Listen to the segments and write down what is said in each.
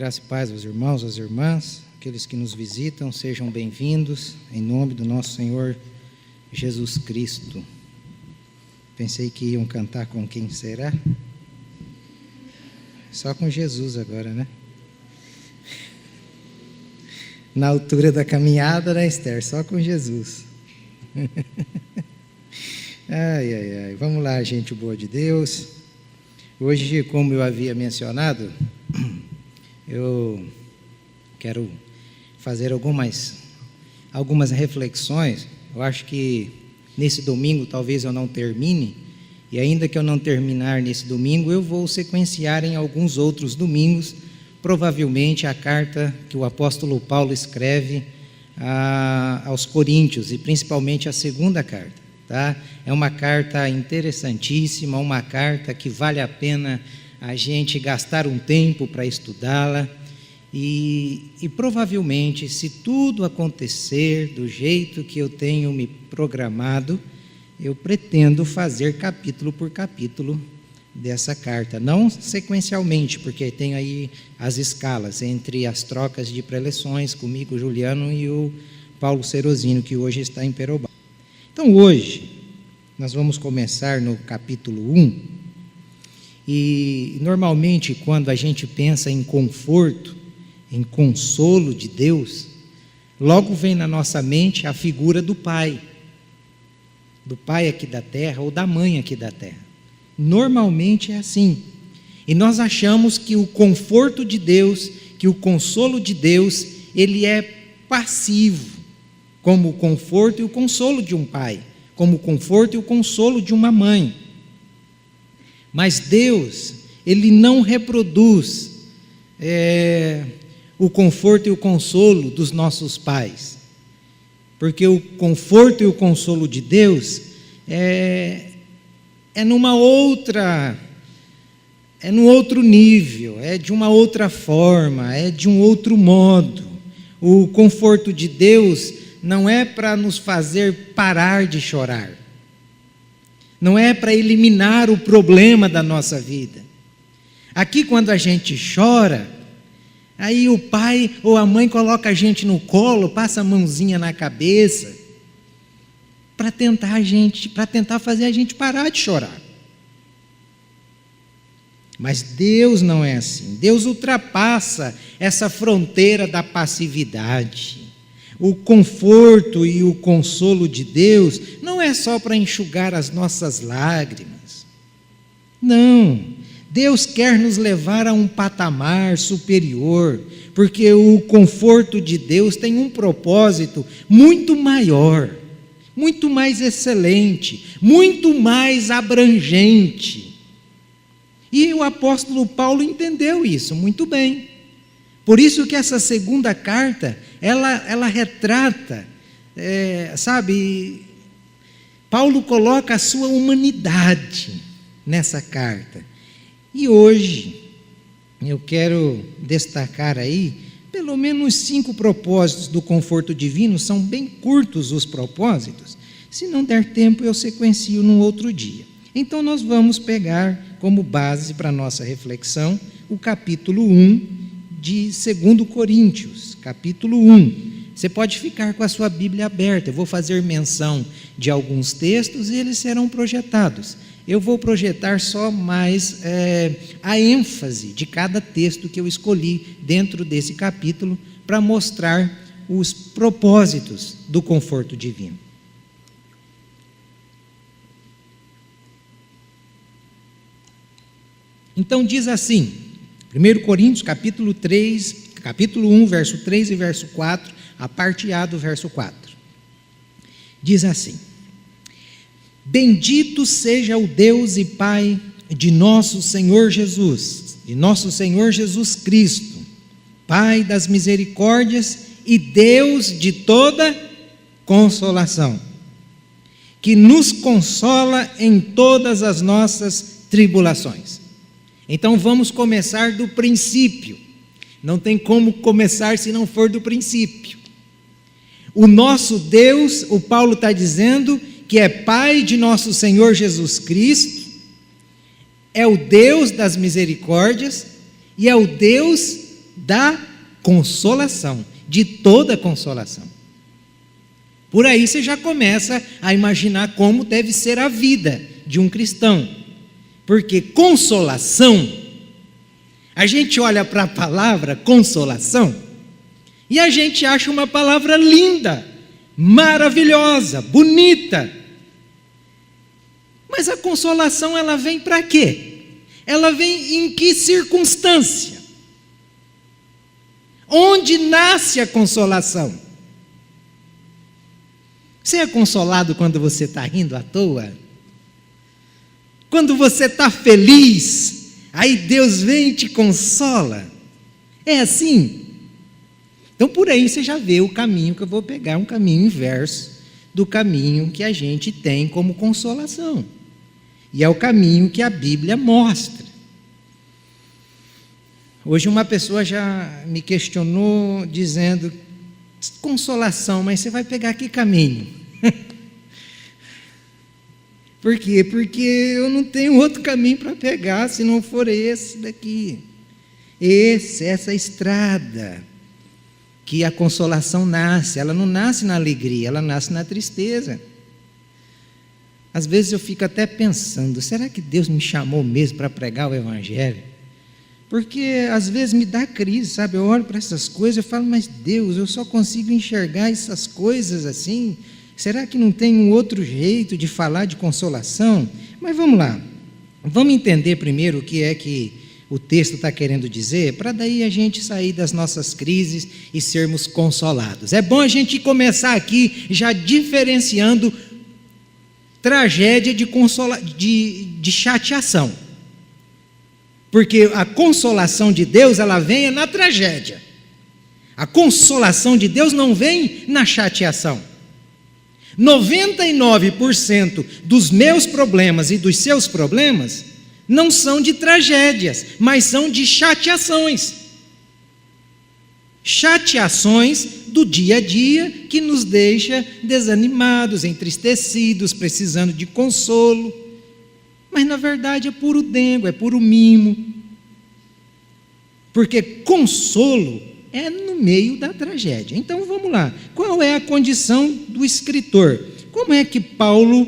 Graça e paz aos irmãos, às irmãs, aqueles que nos visitam, sejam bem-vindos, em nome do nosso Senhor Jesus Cristo. Pensei que iam cantar com quem será? Só com Jesus agora, né? Na altura da caminhada, né, Esther? Só com Jesus. Ai. Vamos lá, gente boa de Deus. Hoje, como eu havia mencionado, eu quero fazer algumas reflexões. Eu acho que nesse domingo talvez eu não termine, e ainda que eu não terminar nesse domingo, eu vou sequenciar em alguns outros domingos, provavelmente a carta que o apóstolo Paulo escreve aos Coríntios, e principalmente a segunda carta. Tá? É uma carta interessantíssima, uma carta que vale a pena a gente gastar um tempo para estudá-la, e provavelmente, se tudo acontecer do jeito que eu tenho me programado, eu pretendo fazer capítulo por capítulo dessa carta, não sequencialmente, porque tem aí as escalas entre as trocas de preleções comigo, Juliano, e o Paulo Cerosino, que hoje está em Perobá. Então, hoje, nós vamos começar no capítulo 1, e normalmente, quando a gente pensa em conforto, em consolo de Deus, logo vem na nossa mente a figura do pai aqui da terra, ou da mãe aqui da terra. Normalmente é assim, e nós achamos que o conforto de Deus, que o consolo de Deus, ele é passivo, como o conforto e o consolo de um pai, como o conforto e o consolo de uma mãe. Mas Deus, ele não reproduz o conforto e o consolo dos nossos pais, porque o conforto e o consolo de Deus é num outro nível, é de uma outra forma, é de um outro modo. O conforto de Deus não é para nos fazer parar de chorar, não é para eliminar o problema da nossa vida. Aqui, quando a gente chora, aí o pai ou a mãe coloca a gente no colo, passa a mãozinha na cabeça, para tentar fazer a gente parar de chorar. Mas Deus não é assim. Deus ultrapassa essa fronteira da passividade. O conforto e o consolo de Deus não é só para enxugar as nossas lágrimas. Não. Deus quer nos levar a um patamar superior, porque o conforto de Deus tem um propósito muito maior, muito mais excelente, muito mais abrangente. E o apóstolo Paulo entendeu isso muito bem. Por isso que essa segunda carta, ela retrata, Paulo coloca a sua humanidade nessa carta. E hoje, eu quero destacar aí, pelo menos 5 propósitos do conforto divino. São bem curtos os propósitos. Se não der tempo, eu sequencio num outro dia. Então, nós vamos pegar como base para a nossa reflexão o capítulo 1 de 2 Coríntios, capítulo 1. Você pode ficar com a sua Bíblia aberta. Eu vou fazer menção de alguns textos e eles serão projetados. Eu vou projetar só mais a ênfase de cada texto que eu escolhi dentro desse capítulo para mostrar os propósitos do conforto divino. Então diz assim, 1 Coríntios capítulo 1, verso 3 e verso 4, a parte A do verso 4. Diz assim: Bendito seja o Deus e Pai de nosso Senhor Jesus Cristo, Pai das misericórdias e Deus de toda consolação, que nos consola em todas as nossas tribulações. Então vamos começar do princípio. Não tem como começar se não for do princípio. O nosso Deus, o Paulo está dizendo, que é Pai de nosso Senhor Jesus Cristo, é o Deus das misericórdias e é o Deus da consolação, de toda consolação. Por aí você já começa a imaginar como deve ser a vida de um cristão. Porque consolação, a gente olha para a palavra consolação e a gente acha uma palavra linda, maravilhosa, bonita. Mas a consolação, ela vem para quê? Ela vem em que circunstância? Onde nasce a consolação? Você é consolado quando você está rindo à toa? Quando você está feliz, aí Deus vem e te consola? É assim? Então por aí você já vê o caminho que eu vou pegar, um caminho inverso do caminho que a gente tem como consolação. E é o caminho que a Bíblia mostra. Hoje uma pessoa já me questionou dizendo, consolação, mas você vai pegar que caminho? Por quê? Porque eu não tenho outro caminho para pegar, se não for esse daqui. Essa estrada que a consolação nasce. Ela não nasce na alegria, ela nasce na tristeza. Às vezes eu fico até pensando, será que Deus me chamou mesmo para pregar o Evangelho? Porque às vezes me dá crise, sabe? Eu olho para essas coisas e falo, mas Deus, eu só consigo enxergar essas coisas assim. Será que não tem um outro jeito de falar de consolação? Mas vamos lá, vamos entender primeiro o que é que o texto está querendo dizer, para daí a gente sair das nossas crises e sermos consolados. É bom a gente começar aqui já diferenciando tragédia de chateação. Porque a consolação de Deus, ela vem na tragédia. A consolação de Deus não vem na chateação. 99% dos meus problemas e dos seus problemas não são de tragédias, mas são de chateações. Chateações do dia a dia que nos deixa desanimados, entristecidos, precisando de consolo. Mas na verdade é puro dengo, é puro mimo. Porque consolo é no meio da tragédia. Então vamos lá, qual é a condição do escritor? Como é que Paulo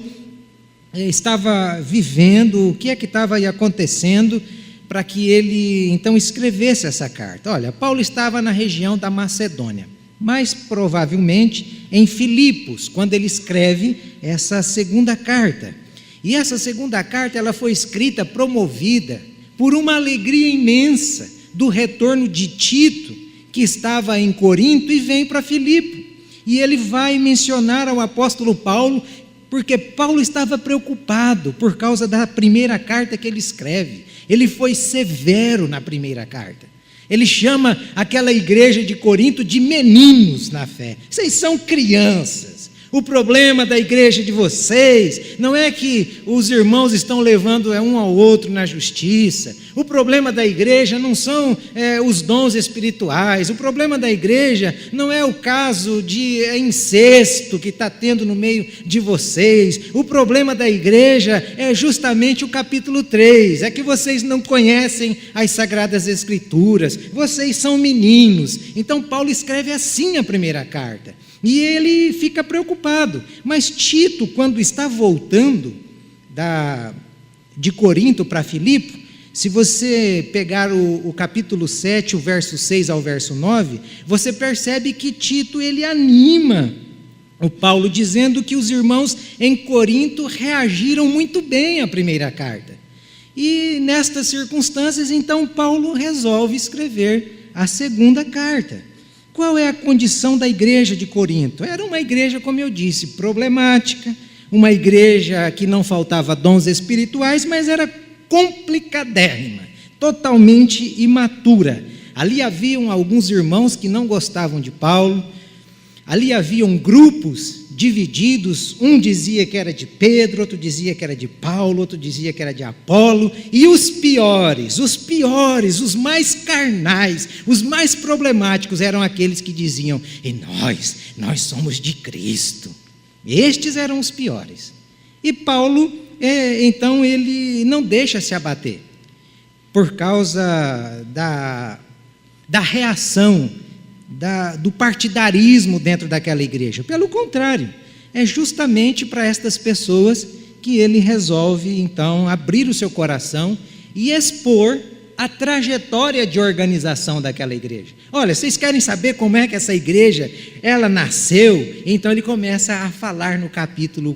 estava vivendo, o que é que estava aí acontecendo para que ele então escrevesse essa carta? Olha, Paulo estava na região da Macedônia, mais provavelmente em Filipos, quando ele escreve essa segunda carta. E essa segunda carta, ela foi escrita, promovida por uma alegria imensa do retorno de Tito, que estava em Corinto e vem para Filipe. E ele vai mencionar ao apóstolo Paulo, porque Paulo estava preocupado por causa da primeira carta que ele escreve. Ele foi severo na primeira carta. Ele chama aquela igreja de Corinto de meninos na fé. Vocês são crianças. O problema da igreja de vocês não é que os irmãos estão levando um ao outro na justiça. O problema da igreja não são os dons espirituais. O problema da igreja não é o caso de incesto que está tendo no meio de vocês. O problema da igreja é justamente o capítulo 3. É que vocês não conhecem as Sagradas Escrituras. Vocês são meninos. Então Paulo escreve assim a primeira carta. E ele fica preocupado. Mas Tito, quando está voltando de Corinto para Filipe, se você pegar o capítulo 7, o verso 6 ao verso 9, você percebe que Tito, ele anima o Paulo, dizendo que os irmãos em Corinto reagiram muito bem à primeira carta. E nestas circunstâncias, então, Paulo resolve escrever a segunda carta. Qual é a condição da igreja de Corinto? Era uma igreja, como eu disse, problemática, uma igreja que não faltava dons espirituais, mas era complicadérrima, totalmente imatura. Ali haviam alguns irmãos que não gostavam de Paulo, ali haviam grupos divididos, um dizia que era de Pedro, outro dizia que era de Paulo, outro dizia que era de Apolo, e os piores, os mais carnais, os mais problemáticos eram aqueles que diziam, e nós somos de Cristo. Estes eram os piores. E Paulo, então, ele não deixa se abater, por causa da reação, do partidarismo dentro daquela igreja. Pelo contrário, é justamente para estas pessoas que ele resolve, então, abrir o seu coração e expor a trajetória de organização daquela igreja. Olha, vocês querem saber como é que essa igreja, ela nasceu? Então ele começa a falar no capítulo,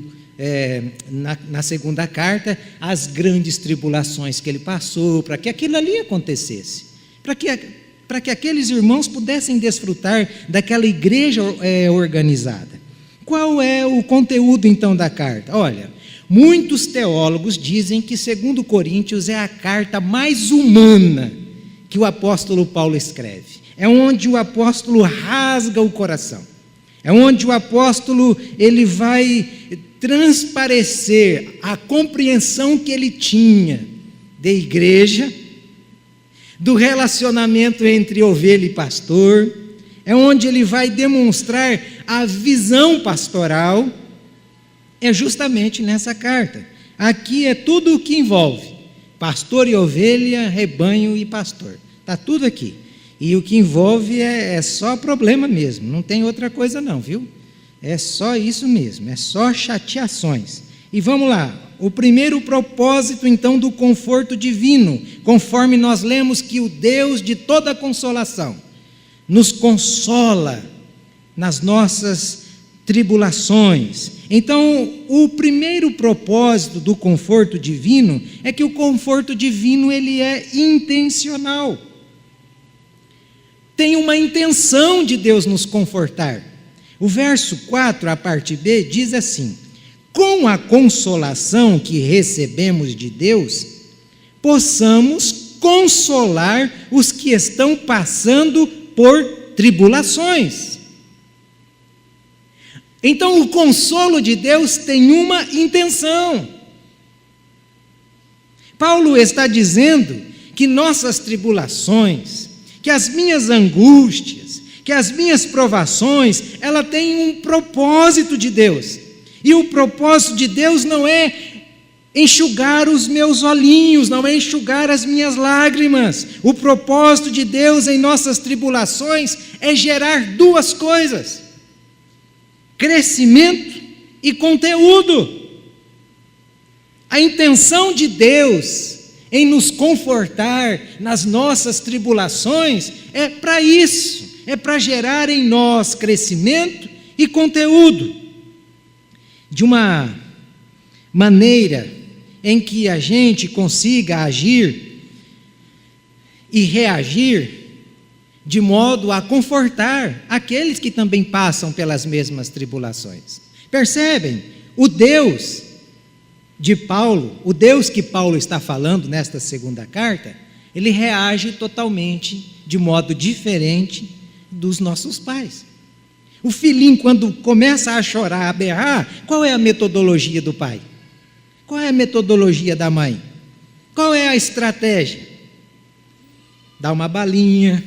na segunda carta, as grandes tribulações que ele passou, para que aquilo ali acontecesse, para que aqueles irmãos pudessem desfrutar daquela igreja organizada. Qual é o conteúdo então da carta? Olha, muitos teólogos dizem que 2 Coríntios é a carta mais humana que o apóstolo Paulo escreve. É onde o apóstolo rasga o coração. É onde o apóstolo ele vai transparecer a compreensão que ele tinha da igreja, do relacionamento entre ovelha e pastor. É onde ele vai demonstrar a visão pastoral. É justamente nessa carta. Aqui é tudo o que envolve pastor e ovelha, rebanho e pastor. Está tudo aqui. E o que envolve é só problema mesmo, não tem outra coisa não, viu? É só isso mesmo, é só chateações. E vamos lá, o primeiro propósito então do conforto divino, conforme nós lemos que o Deus de toda consolação nos consola nas nossas tribulações. Então, o primeiro propósito do conforto divino é que o conforto divino ele é intencional. Tem uma intenção de Deus nos confortar. O verso 4, a parte B, diz assim: com a consolação que recebemos de Deus, possamos consolar os que estão passando por tribulações. Então, o consolo de Deus tem uma intenção. Paulo está dizendo que nossas tribulações, que as minhas angústias, que as minhas provações, ela tem um propósito de Deus. E o propósito de Deus não é enxugar os meus olhinhos, não é enxugar as minhas lágrimas. O propósito de Deus em nossas tribulações é gerar duas coisas: crescimento e conteúdo. A intenção de Deus em nos confortar nas nossas tribulações é para isso, é para gerar em nós crescimento e conteúdo, de uma maneira em que a gente consiga agir e reagir de modo a confortar aqueles que também passam pelas mesmas tribulações. Percebem? O Deus de Paulo, o Deus que Paulo está falando nesta segunda carta, ele reage totalmente de modo diferente dos nossos pais. O filhinho, quando começa a chorar, a berrar, qual é a metodologia do pai? Qual é a metodologia da mãe? Qual é a estratégia? Dá uma balinha,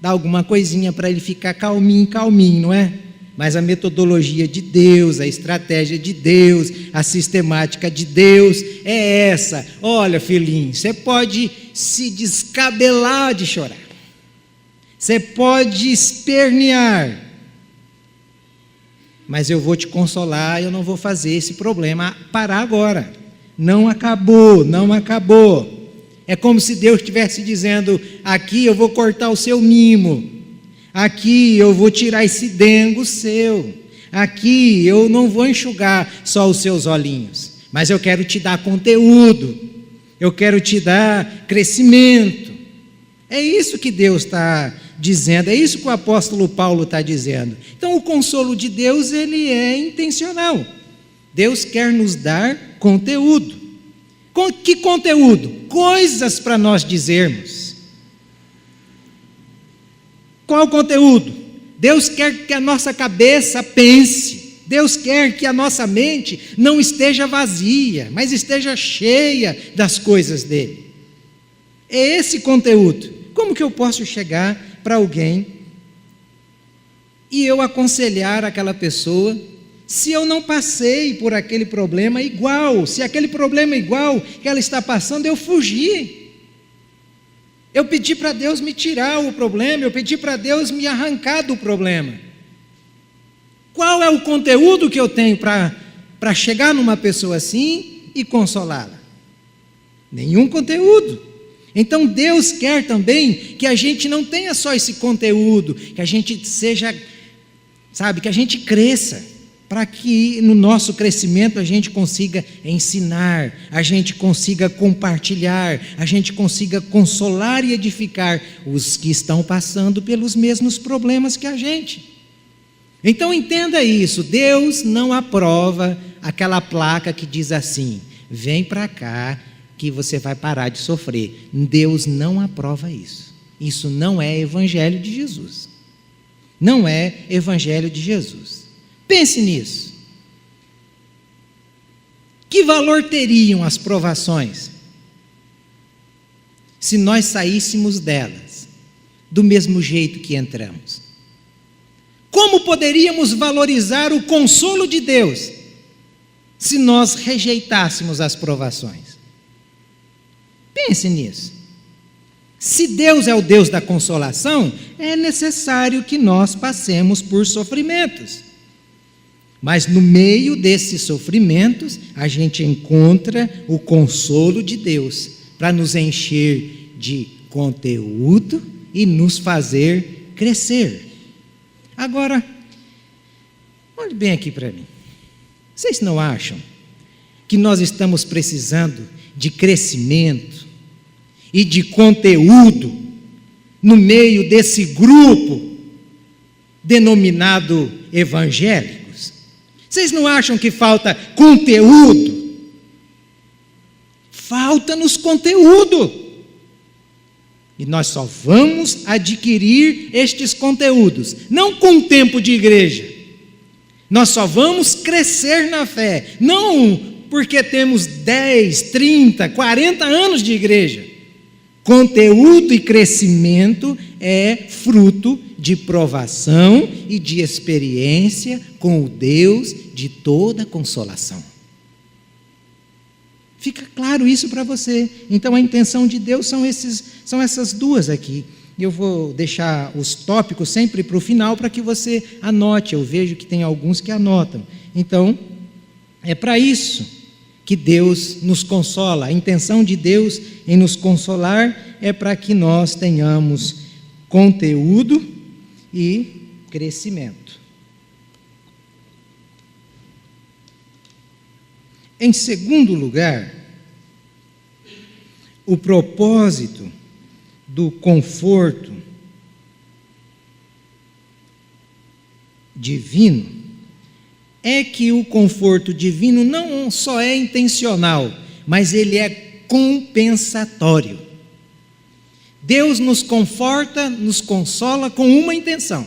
dá alguma coisinha para ele ficar calminho, calminho, não é? Mas a metodologia de Deus, a estratégia de Deus, a sistemática de Deus é essa. Olha, filhinho, você pode se descabelar de chorar, você pode espernear, mas eu vou te consolar, eu não vou fazer esse problema parar agora. Não acabou, não acabou. É como se Deus estivesse dizendo: aqui eu vou cortar o seu mimo, aqui eu vou tirar esse dengo seu, aqui eu não vou enxugar só os seus olhinhos, mas eu quero te dar conteúdo, eu quero te dar crescimento. É isso que Deus está dizendo, é isso que o apóstolo Paulo está dizendo. Então o consolo de Deus ele é intencional. Deus quer nos dar conteúdo. Que conteúdo? Coisas para nós dizermos. Qual o conteúdo? Deus quer que a nossa cabeça pense, Deus quer que a nossa mente não esteja vazia, mas esteja cheia das coisas dele. É esse conteúdo. Como que eu posso chegar para alguém e eu aconselhar aquela pessoa, se eu não passei por aquele problema igual, se aquele problema igual que ela está passando, eu fugi? Eu pedi para Deus me tirar o problema, eu pedi para Deus me arrancar do problema. Qual é o conteúdo que eu tenho para chegar numa pessoa assim e consolá-la? Nenhum conteúdo. Então Deus quer também que a gente não tenha só esse conteúdo, que a gente seja, que a gente cresça, para que no nosso crescimento a gente consiga ensinar, a gente consiga compartilhar, a gente consiga consolar e edificar os que estão passando pelos mesmos problemas que a gente. Então entenda isso, Deus não aprova aquela placa que diz assim: vem para cá que você vai parar de sofrer. Deus não aprova isso. Isso não é evangelho de Jesus. Não é evangelho de Jesus. Pense nisso. Que valor teriam as provações se nós saíssemos delas do mesmo jeito que entramos? Como poderíamos valorizar o consolo de Deus se nós rejeitássemos as provações? Pense nisso. Se Deus é o Deus da consolação, é necessário que nós passemos por sofrimentos. Mas no meio desses sofrimentos, a gente encontra o consolo de Deus para nos encher de conteúdo e nos fazer crescer. Agora, olhe bem aqui para mim. Vocês não acham que nós estamos precisando de crescimento e de conteúdo no meio desse grupo denominado evangélicos? Vocês não acham que falta conteúdo? Falta-nos conteúdo. E nós só vamos adquirir estes conteúdos, não com tempo de igreja. Nós só vamos crescer na fé, não porque temos 10, 30, 40 anos de igreja. Conteúdo e crescimento é fruto de provação e de experiência com o Deus de toda consolação. Fica claro isso para você. Então a intenção de Deus são essas duas aqui. Eu vou deixar os tópicos sempre para o final para que você anote. Eu vejo que tem alguns que anotam. Então, é para isso que Deus nos consola. A intenção de Deus em nos consolar é para que nós tenhamos conteúdo e crescimento. Em segundo lugar, o propósito do conforto divino é que o conforto divino não só é intencional, mas ele é compensatório. Deus nos conforta, nos consola com uma intenção.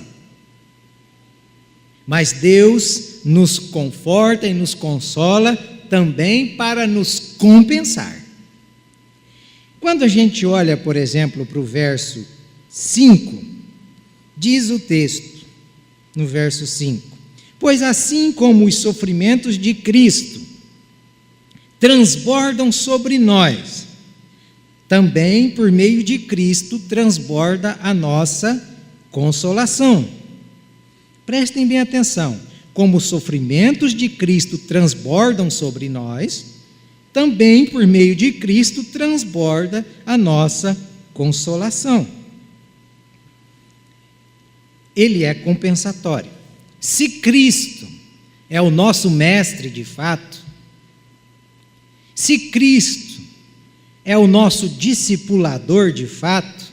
Mas Deus nos conforta e nos consola também para nos compensar. Quando a gente olha, por exemplo, para o verso 5, diz o texto, no verso 5: pois assim como os sofrimentos de Cristo transbordam sobre nós, também por meio de Cristo transborda a nossa consolação. Prestem bem atenção, como os sofrimentos de Cristo transbordam sobre nós, também por meio de Cristo transborda a nossa consolação. Ele é compensatório. Se Cristo é o nosso mestre de fato, se Cristo é o nosso discipulador de fato,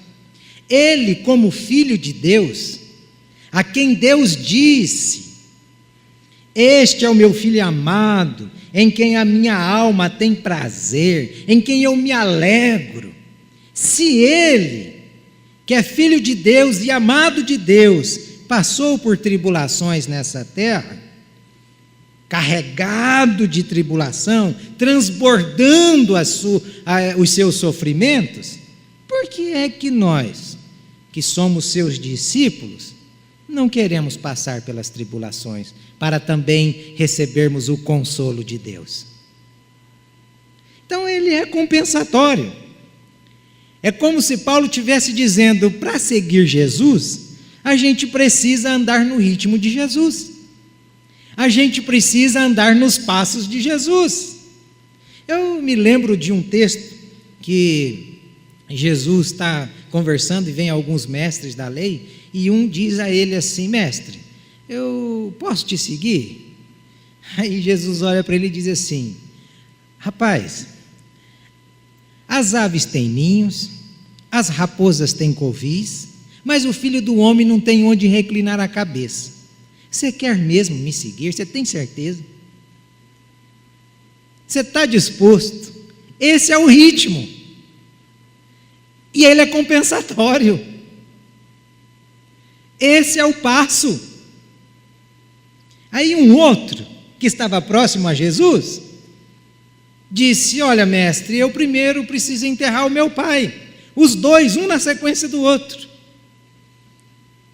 Ele, como Filho de Deus, a quem Deus disse: este é o meu Filho amado, em quem a minha alma tem prazer, em quem eu me alegro. Se Ele, que é Filho de Deus e amado de Deus, passou por tribulações nessa terra, carregado de tribulação, transbordando os seus sofrimentos, por que é que nós, que somos seus discípulos, não queremos passar pelas tribulações para também recebermos o consolo de Deus? Então ele é compensatório. É como se Paulo estivesse dizendo, para seguir Jesus, a gente precisa andar no ritmo de Jesus. A gente precisa andar nos passos de Jesus. Eu me lembro de um texto que Jesus está conversando e vem alguns mestres da lei, e um diz a ele assim: mestre, eu posso te seguir? Aí Jesus olha para ele e diz assim: rapaz, as aves têm ninhos, as raposas têm covis, mas o Filho do Homem não tem onde reclinar a cabeça. Você quer mesmo me seguir? Você tem certeza? Você está disposto? Esse é o ritmo. E ele é compensatório. Esse é o passo. Aí um outro, que estava próximo a Jesus, disse: olha, mestre, eu primeiro preciso enterrar o meu pai. Os dois, um na sequência do outro.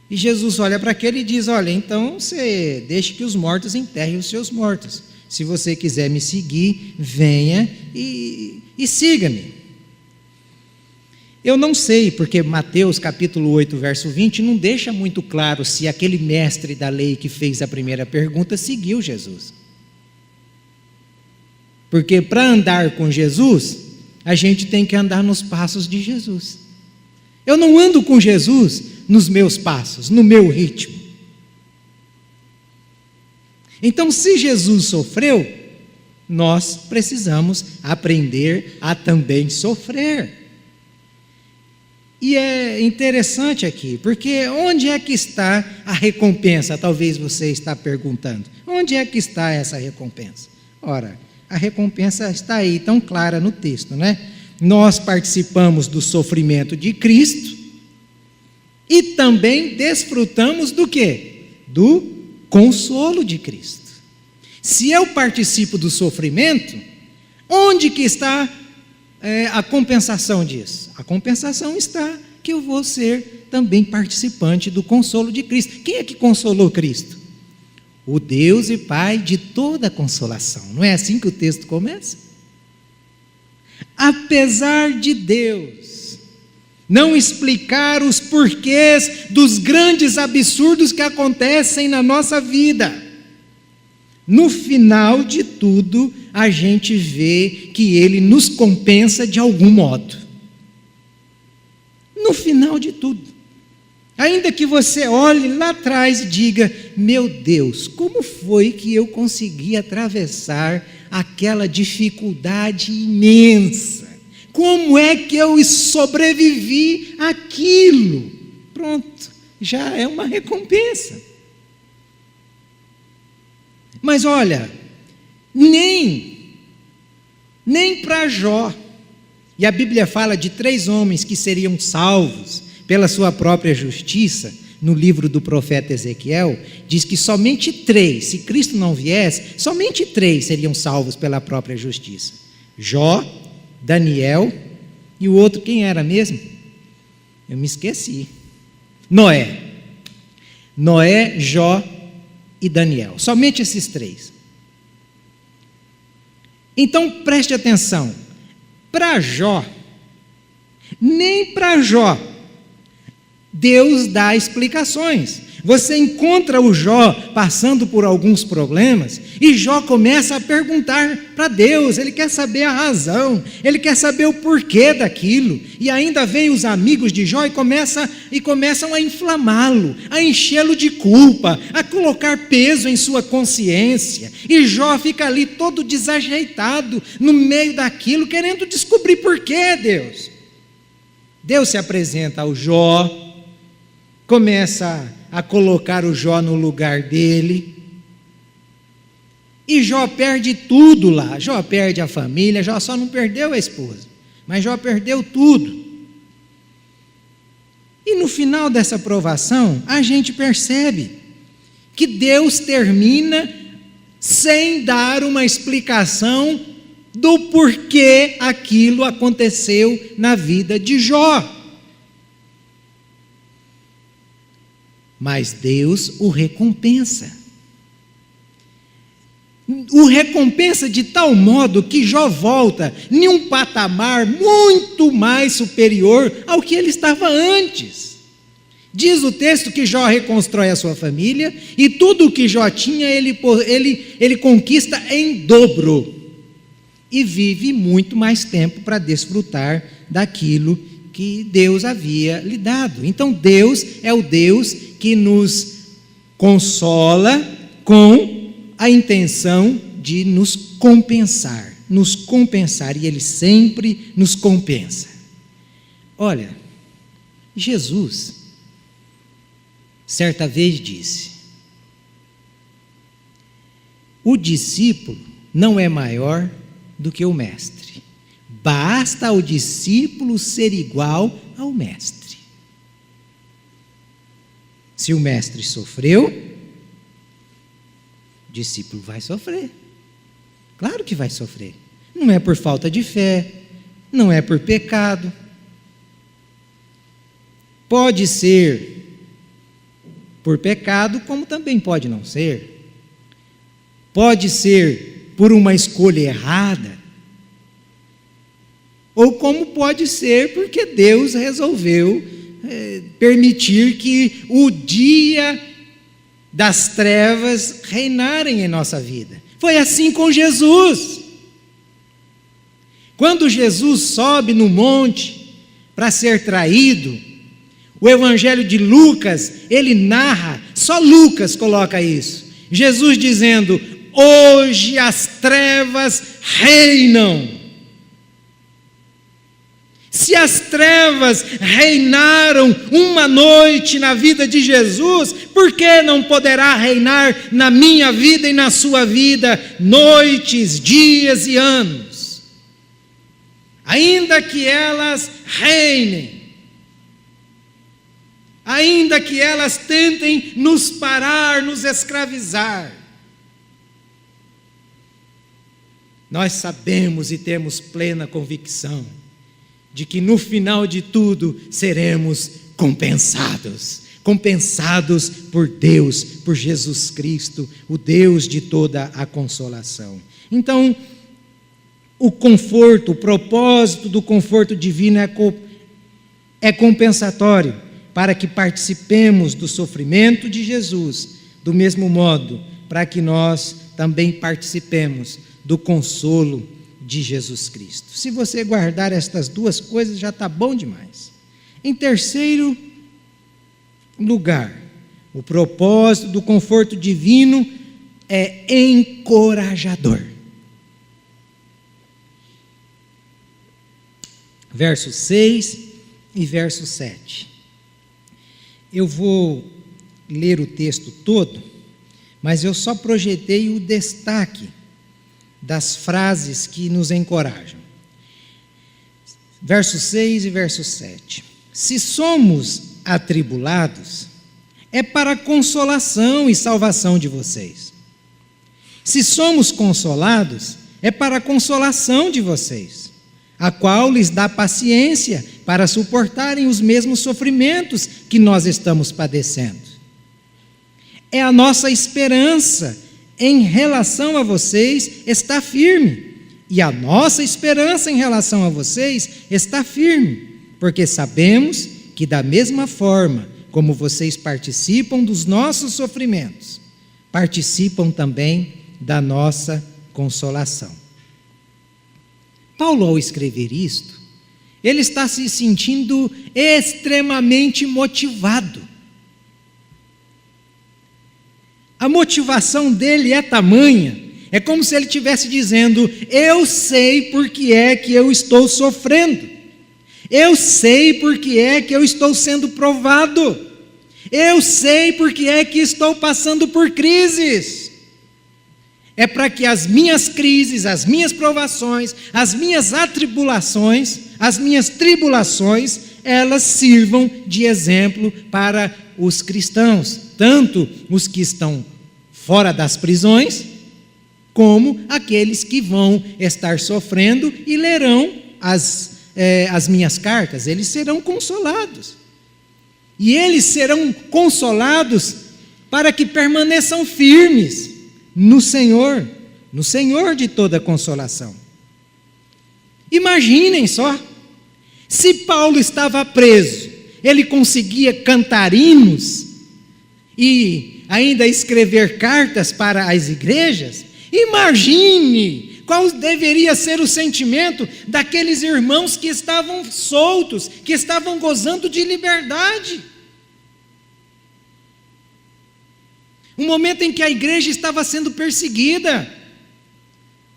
E Jesus olha para aquele e diz: olha, então você deixe que os mortos enterrem os seus mortos. Se você quiser me seguir, venha e siga-me. Eu não sei, porque Mateus capítulo 8, verso 20, não deixa muito claro se aquele mestre da lei que fez a primeira pergunta seguiu Jesus. Porque para andar com Jesus, a gente tem que andar nos passos de Jesus. Eu não ando com Jesus nos meus passos, no meu ritmo. Então, se Jesus sofreu, nós precisamos aprender a também sofrer. E é interessante aqui, porque onde é que está a recompensa? Talvez você está perguntando. Onde é que está essa recompensa? Ora, a recompensa está aí, tão clara no texto, né? Nós participamos do sofrimento de Cristo e também desfrutamos do quê? Do consolo de Cristo. Se eu participo do sofrimento, onde que está a compensação disso? A compensação está que eu vou ser também participante do consolo de Cristo. Quem é que consolou Cristo? O Deus e Pai de toda consolação. Não é assim que o texto começa? Apesar de Deus não explicar os porquês dos grandes absurdos que acontecem na nossa vida, no final de tudo, a gente vê que Ele nos compensa de algum modo. No final de tudo. Ainda que você olhe lá atrás e diga: meu Deus, como foi que eu consegui atravessar aquela dificuldade imensa? Como é que eu sobrevivi àquilo? Pronto, já é uma recompensa. Mas olha, nem para Jó, e a Bíblia fala de 3 homens que seriam salvos pela sua própria justiça, no livro do profeta Ezequiel, diz que somente 3, se Cristo não viesse, somente 3 seriam salvos pela própria justiça: Jó, Daniel e o outro, quem era mesmo? Eu me esqueci. Noé, Jó e Daniel, somente esses 3. Então preste atenção, para Jó, nem para Jó Deus dá explicações. Você encontra o Jó passando por alguns problemas, e Jó começa a perguntar para Deus, ele quer saber a razão, ele quer saber o porquê daquilo, e ainda vem os amigos de Jó e começam a inflamá-lo, a enchê-lo de culpa, a colocar peso em sua consciência, e Jó fica ali todo desajeitado, no meio daquilo, querendo descobrir porquê. Deus se apresenta ao Jó, começa a colocar o Jó no lugar dele, e Jó perde tudo lá. Jó perde a família, Jó só não perdeu a esposa, mas Jó perdeu tudo. E no final dessa provação, a gente percebe que Deus termina sem dar uma explicação do porquê aquilo aconteceu na vida de Jó. Mas Deus o recompensa. o recompensa de tal modo que Jó volta em um patamar muito mais superior ao que ele estava antes. Diz o texto que Jó reconstrói a sua família e tudo o que Jó tinha ele conquista em dobro e vive muito mais tempo para desfrutar daquilo que Deus havia lhe dado. Então Deus é o Deus que nos consola com a intenção de nos compensar, e Ele sempre nos compensa. Olha, Jesus, certa vez disse: o discípulo não é maior do que o mestre, basta ao discípulo ser igual ao mestre. Se o mestre sofreu, o discípulo vai sofrer. Claro que vai sofrer. Não é por falta de fé, não é por pecado. Pode ser por pecado, como também pode não ser. Pode ser por uma escolha errada, ou como pode ser porque Deus resolveu permitir que o dia das trevas reinarem em nossa vida. Foi assim com Jesus. Quando Jesus sobe no monte para ser traído, o Evangelho de Lucas, ele narra, só Lucas coloca isso, Jesus dizendo: hoje as trevas reinam. Se as trevas reinaram uma noite na vida de Jesus, por que não poderá reinar na minha vida e na sua vida noites, dias e anos? Ainda que elas reinem, ainda que elas tentem nos parar, nos escravizar, nós sabemos e temos plena convicção de que no final de tudo seremos compensados por Deus, por Jesus Cristo, o Deus de toda a consolação. Então, o conforto, o propósito do conforto divino é compensatório, para que participemos do sofrimento de Jesus, do mesmo modo, para que nós também participemos do consolo de Jesus Cristo. Se você guardar estas duas coisas, já está bom demais. Em terceiro lugar, o propósito do conforto divino é encorajador. Verso 6 e verso 7. Eu vou ler o texto todo, mas eu só projetei o destaque das frases que nos encorajam. Verso 6 e verso 7. Se somos atribulados, é para a consolação e salvação de vocês. Se somos consolados, é para a consolação de vocês, a qual lhes dá paciência para suportarem os mesmos sofrimentos que nós estamos padecendo. É a nossa esperança em relação a vocês está firme, e a nossa esperança em relação a vocês está firme, porque sabemos que da mesma forma como vocês participam dos nossos sofrimentos, participam também da nossa consolação. Paulo, ao escrever isto, ele está se sentindo extremamente motivado. A motivação dele é tamanha, é como se ele estivesse dizendo: eu sei por que é que eu estou sofrendo, eu sei por que é que eu estou sendo provado, eu sei por que é que estou passando por crises. É para que as minhas crises, as minhas provações, as minhas atribulações, as minhas tribulações, elas sirvam de exemplo para os cristãos, tanto os que estão fora das prisões, como aqueles que vão estar sofrendo e lerão as minhas cartas. Eles serão consolados. E eles serão consolados para que permaneçam firmes no Senhor, no Senhor de toda consolação. Imaginem só, se Paulo estava preso, ele conseguia cantar hinos e ainda escrever cartas para as igrejas. Imagine qual deveria ser o sentimento daqueles irmãos que estavam soltos, que estavam gozando de liberdade. Um momento em que a igreja estava sendo perseguida.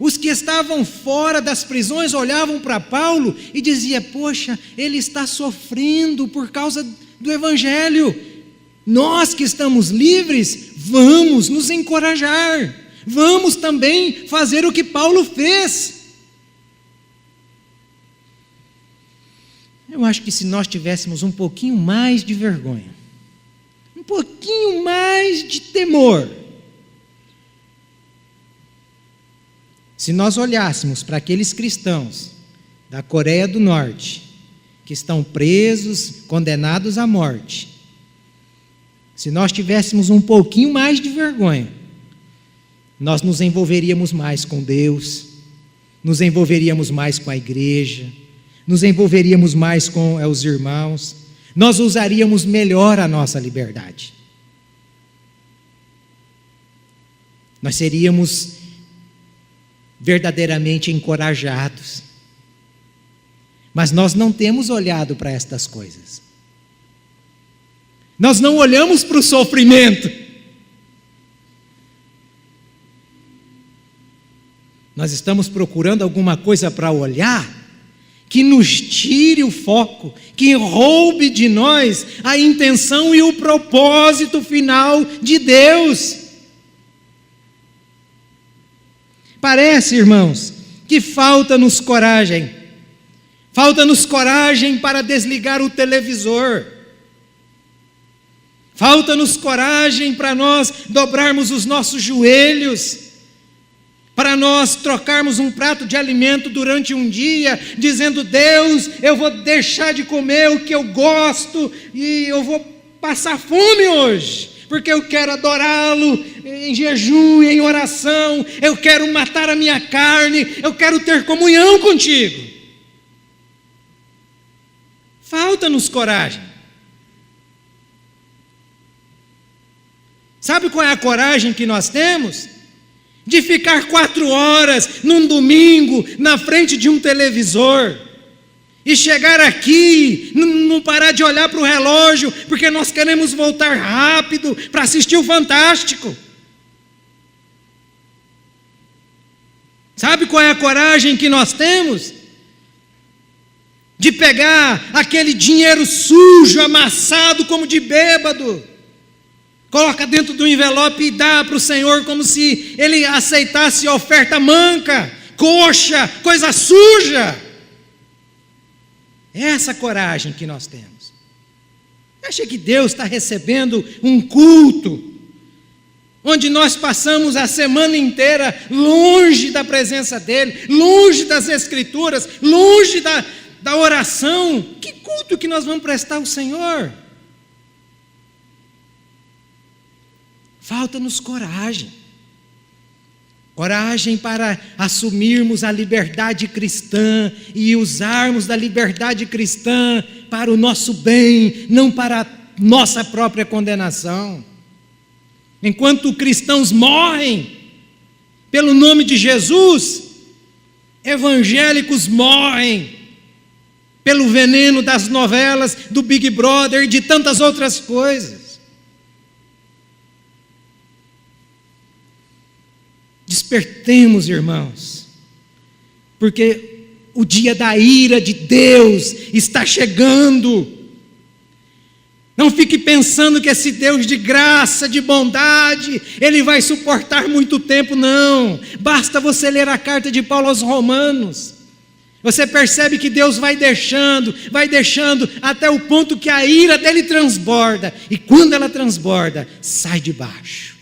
Os que estavam fora das prisões olhavam para Paulo e diziam: poxa, ele está sofrendo por causa do Evangelho. Nós que estamos livres, vamos nos encorajar, vamos também fazer o que Paulo fez. Eu acho que se nós tivéssemos um pouquinho mais de vergonha, um pouquinho mais de temor, se nós olhássemos para aqueles cristãos da Coreia do Norte, que estão presos, condenados à morte, se nós tivéssemos um pouquinho mais de vergonha, nós nos envolveríamos mais com Deus, nos envolveríamos mais com a igreja, nos envolveríamos mais com os irmãos, nós usaríamos melhor a nossa liberdade. Nós seríamos verdadeiramente encorajados. Mas nós não temos olhado para estas coisas. Nós não olhamos para o sofrimento. Nós estamos procurando alguma coisa para olhar que nos tire o foco, que roube de nós a intenção e o propósito final de Deus. Parece, irmãos, que falta-nos coragem. Falta-nos coragem para desligar o televisor. Falta-nos coragem para nós dobrarmos os nossos joelhos, para nós trocarmos um prato de alimento durante um dia, dizendo: Deus, eu vou deixar de comer o que eu gosto e eu vou passar fome hoje, porque eu quero adorá-lo em jejum e em oração, eu quero matar a minha carne, eu quero ter comunhão contigo. Falta-nos coragem. Sabe qual é a coragem que nós temos? De ficar 4 horas num domingo na frente de um televisor e chegar aqui, não parar de olhar para o relógio, porque nós queremos voltar rápido para assistir o Fantástico. Sabe qual é a coragem que nós temos? De pegar aquele dinheiro sujo, amassado como de bêbado, coloca dentro do envelope e dá para o Senhor como se Ele aceitasse oferta manca, coxa, coisa suja. É essa coragem que nós temos. Acha que Deus está recebendo um culto onde nós passamos a semana inteira longe da presença dEle, longe das Escrituras, longe da oração? Que culto que nós vamos prestar ao Senhor? Falta-nos coragem. Coragem para assumirmos a liberdade cristã e usarmos da liberdade cristã para o nosso bem, não para a nossa própria condenação. Enquanto cristãos morrem pelo nome de Jesus, evangélicos morrem pelo veneno das novelas, do Big Brother e de tantas outras coisas. Despertemos, irmãos, porque o dia da ira de Deus está chegando. Não fique pensando que esse Deus de graça, de bondade, Ele vai suportar muito tempo, não. Basta você ler a carta de Paulo aos Romanos. Você percebe que Deus vai deixando, até o ponto que a ira dele transborda. E quando ela transborda, sai de baixo.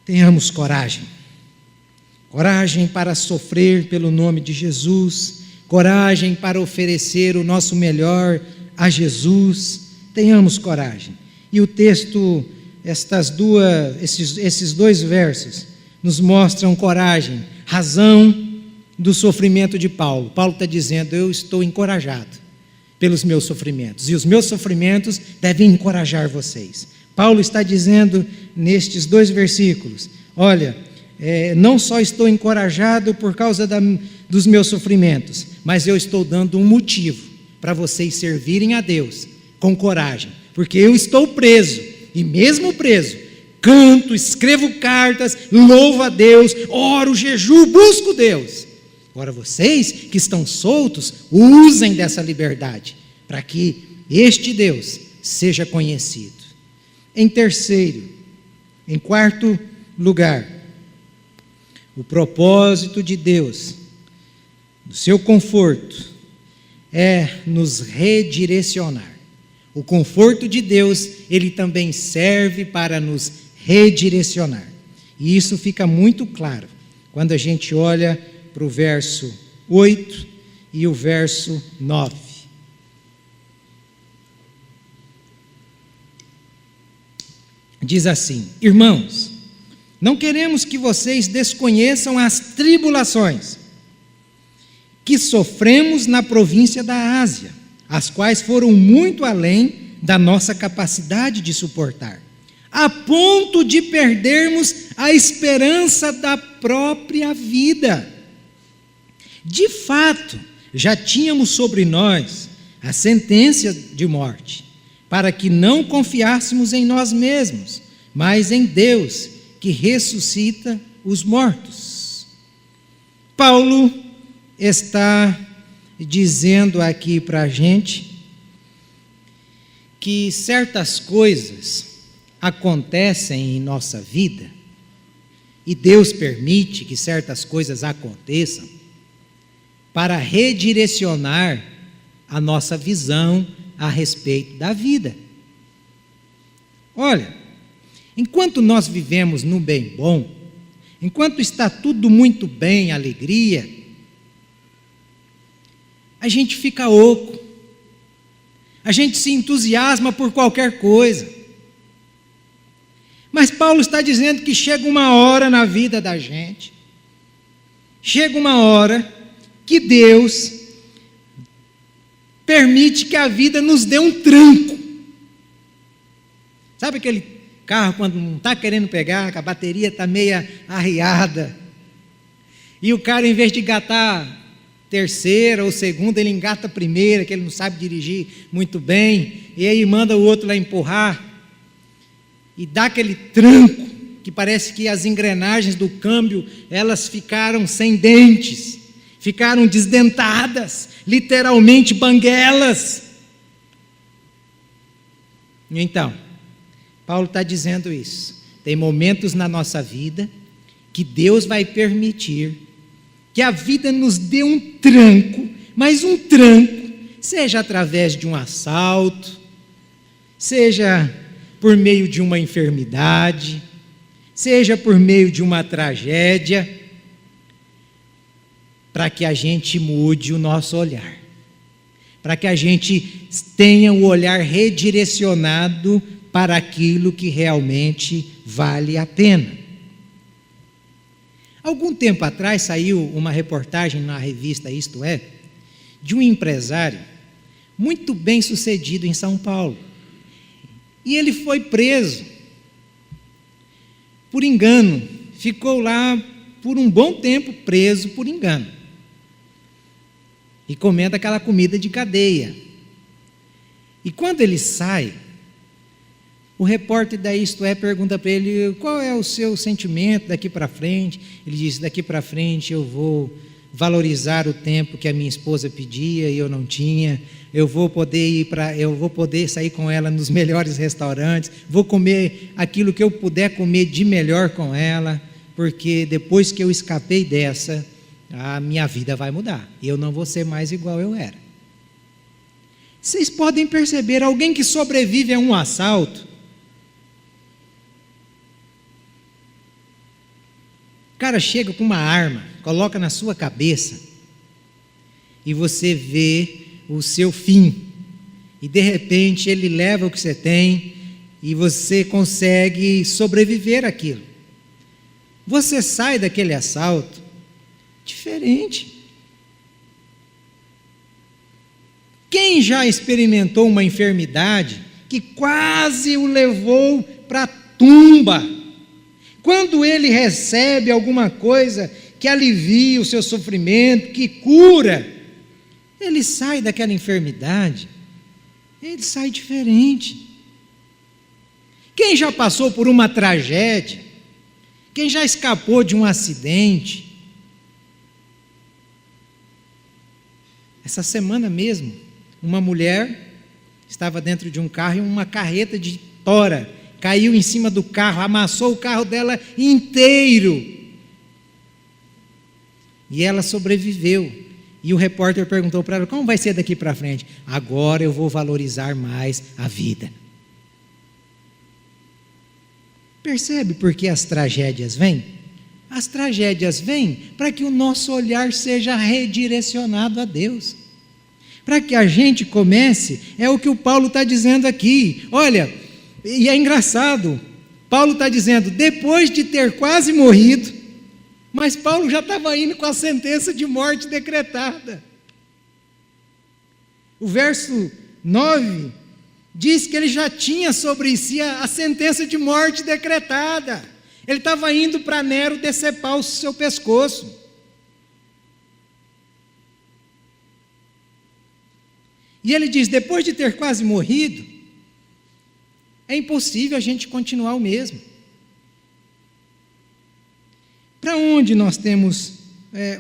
Tenhamos coragem. Coragem para sofrer pelo nome de Jesus. Coragem para oferecer o nosso melhor a Jesus. Tenhamos coragem. E o texto esses dois versos nos mostram coragem, razão do sofrimento de Paulo. Paulo está dizendo: eu estou encorajado pelos meus sofrimentos, e os meus sofrimentos devem encorajar vocês. Paulo está dizendo nestes dois versículos: olha, não só estou encorajado por causa dos meus sofrimentos, mas eu estou dando um motivo para vocês servirem a Deus com coragem, porque eu estou preso, e mesmo preso, canto, escrevo cartas, louvo a Deus, oro, jejuo, busco Deus. Agora vocês que estão soltos, usem dessa liberdade, para que este Deus seja conhecido. Em quarto lugar, o propósito de Deus, do seu conforto, é nos redirecionar. O conforto de Deus, ele também serve para nos redirecionar. E isso fica muito claro quando a gente olha para o verso 8 e o verso 9. Diz assim: irmãos, não queremos que vocês desconheçam as tribulações que sofremos na província da Ásia, as quais foram muito além da nossa capacidade de suportar, a ponto de perdermos a esperança da própria vida. De fato, já tínhamos sobre nós a sentença de morte, para que não confiássemos em nós mesmos, mas em Deus, que ressuscita os mortos. Paulo está dizendo aqui para a gente que certas coisas acontecem em nossa vida, e Deus permite que certas coisas aconteçam para redirecionar a nossa visão a respeito da vida. Olha, enquanto nós vivemos no bem bom, enquanto está tudo muito bem, alegria, a gente fica oco, a gente se entusiasma por qualquer coisa. Mas Paulo está dizendo que chega uma hora na vida da gente, chega uma hora que Deus permite que a vida nos dê um tranco. Sabe aquele carro quando não está querendo pegar, que a bateria está meia arriada, e o cara, em vez de engatar terceira ou segunda, ele engata a primeira, que ele não sabe dirigir muito bem, e aí manda o outro lá empurrar, e dá aquele tranco, que parece que as engrenagens do câmbio, elas ficaram sem dentes, ficaram desdentadas, literalmente banguelas. Então, Paulo está dizendo isso. Tem momentos na nossa vida que Deus vai permitir que a vida nos dê um tranco, mas um tranco, seja através de um assalto, seja por meio de uma enfermidade, seja por meio de uma tragédia, para que a gente mude o nosso olhar, para que a gente tenha o olhar redirecionado para aquilo que realmente vale a pena. Algum tempo atrás saiu uma reportagem na revista Isto É, de um empresário muito bem sucedido em São Paulo. E ele foi preso por engano, ficou lá por um bom tempo preso por engano. E comendo aquela comida de cadeia. E quando ele sai, o repórter da Isto É pergunta para ele: qual é o seu sentimento daqui para frente? Ele diz: daqui para frente eu vou valorizar o tempo que a minha esposa pedia e eu não tinha. Eu vou poder sair com ela nos melhores restaurantes, vou comer aquilo que eu puder comer de melhor com ela, porque depois que eu escapei dessa, a minha vida vai mudar, e eu não vou ser mais igual eu era. Vocês podem perceber, alguém que sobrevive a um assalto, o cara chega com uma arma, coloca na sua cabeça, e você vê o seu fim, e de repente ele leva o que você tem, e você consegue sobreviver àquilo. Você sai daquele assalto diferente. Quem já experimentou uma enfermidade que quase o levou para a tumba? Quando ele recebe alguma coisa que alivia o seu sofrimento, que cura, ele sai daquela enfermidade, ele sai diferente. Quem já passou por uma tragédia, quem já escapou de um acidente, essa semana mesmo, uma mulher estava dentro de um carro e uma carreta de tora caiu em cima do carro, amassou o carro dela inteiro. E ela sobreviveu. E o repórter perguntou para ela: como vai ser daqui para frente? Agora eu vou valorizar mais a vida. Percebe por que as tragédias vêm? As tragédias vêm para que o nosso olhar seja redirecionado a Deus. Para que a gente comece, é o que o Paulo está dizendo aqui. Olha, e é engraçado, Paulo está dizendo, depois de ter quase morrido, mas Paulo já estava indo com a sentença de morte decretada. O verso 9 diz que ele já tinha sobre si a sentença de morte decretada. Ele estava indo para Nero decepar o seu pescoço. E ele diz, depois de ter quase morrido, é impossível a gente continuar o mesmo. Para onde nós temos